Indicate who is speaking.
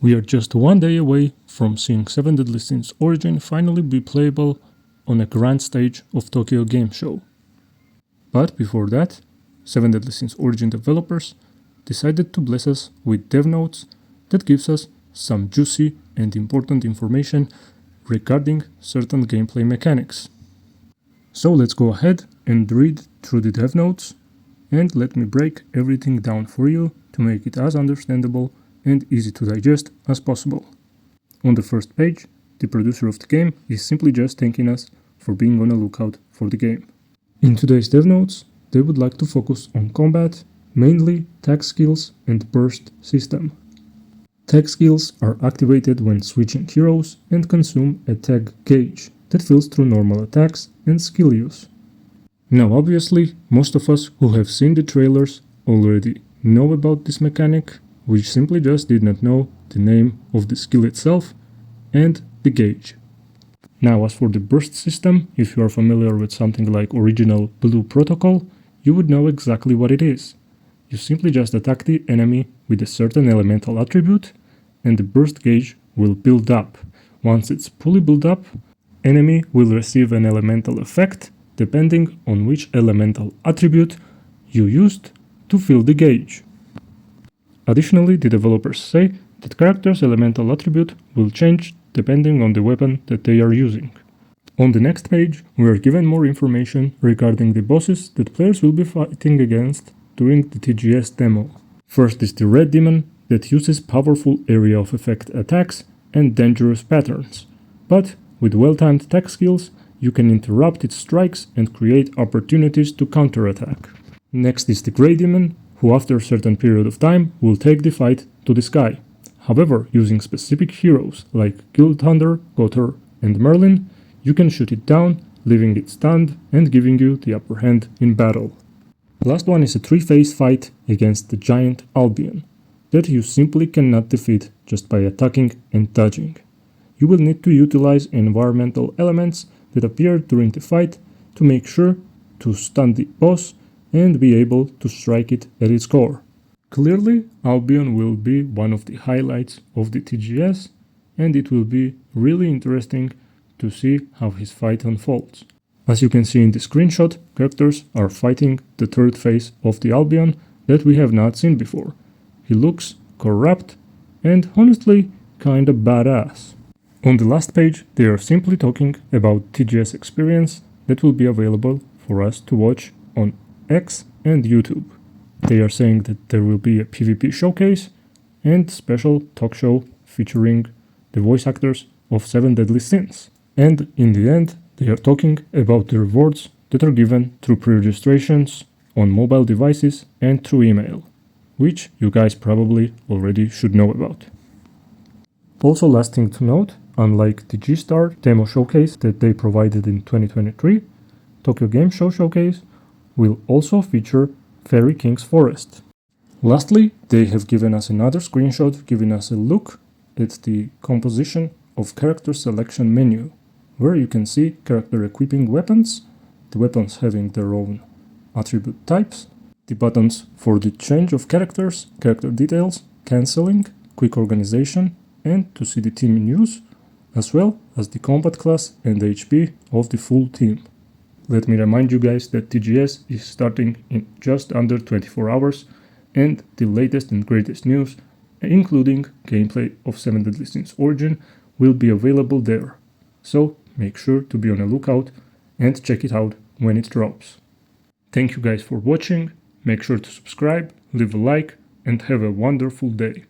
Speaker 1: We are just one day away from seeing 7 Deadly Sins Origin finally be playable on a grand stage of Tokyo Game Show. But before that, 7 Deadly Sins Origin developers decided to bless us with dev notes that gives us some juicy and important information regarding certain gameplay mechanics. So let's go ahead and read through the dev notes, and let me break everything down for you to make it as understandable and easy to digest as possible. On the first page, the producer of the game is simply just thanking us for being on a lookout for the game. In today's dev notes, they would like to focus on combat, mainly tag skills and burst system. Tag skills are activated when switching heroes and consume a tag gauge that fills through normal attacks and skill use. Now obviously, most of us who have seen the trailers already know about this mechanic. We simply just did not know the name of the skill itself and the gauge. Now as for the burst system, if you are familiar with something like original Blue Protocol, you would know exactly what it is. You simply just attack the enemy with a certain elemental attribute and the burst gauge will build up. Once it's fully built up, enemy will receive an elemental effect depending on which elemental attribute you used to fill the gauge. Additionally, the developers say that character's elemental attribute will change depending on the weapon that they are using. On the next page, we are given more information regarding the bosses that players will be fighting against during the TGS demo. First is the Red Demon that uses powerful area of effect attacks and dangerous patterns, but with well-timed attack skills, you can interrupt its strikes and create opportunities to counterattack. Next is the Grey Demon, who after a certain period of time will take the fight to the sky. However, using specific heroes like Guild Thunder, Gotor, and Merlin, you can shoot it down, leaving it stunned and giving you the upper hand in battle. The last one is a 3-phase fight against the giant Albion, that you simply cannot defeat just by attacking and dodging. You will need to utilize environmental elements that appear during the fight to make sure to stun the boss and be able to strike it at its core. Clearly, Albion will be one of the highlights of the TGS, and it will be really interesting to see how his fight unfolds. As you can see in the screenshot, characters are fighting the third phase of the Albion that we have not seen before. He looks corrupt and honestly kinda badass. On the last page, they are simply talking about TGS experience that will be available for us to watch on X and YouTube. They are saying that there will be a PvP showcase and special talk show featuring the voice actors of 7 Deadly Sins. And in the end, they are talking about the rewards that are given through pre-registrations on mobile devices and through email, which you guys probably already should know about. Also, last thing to note, unlike the G-Star demo showcase that they provided in 2023, Tokyo Game Show Showcase will also feature Fairy King's Forest. Lastly, they have given us another screenshot giving us a look at the composition of character selection menu, where you can see character equipping weapons, the weapons having their own attribute types, the buttons for the change of characters, character details, cancelling, quick organization, and to see the team in use, as well as the combat class and HP of the full team. Let me remind you guys that TGS is starting in just under 24 hours, and the latest and greatest news, including gameplay of 7 Deadly Sins Origin, will be available there. So make sure to be on the lookout and check it out when it drops. Thank you guys for watching, make sure to subscribe, leave a like, and have a wonderful day.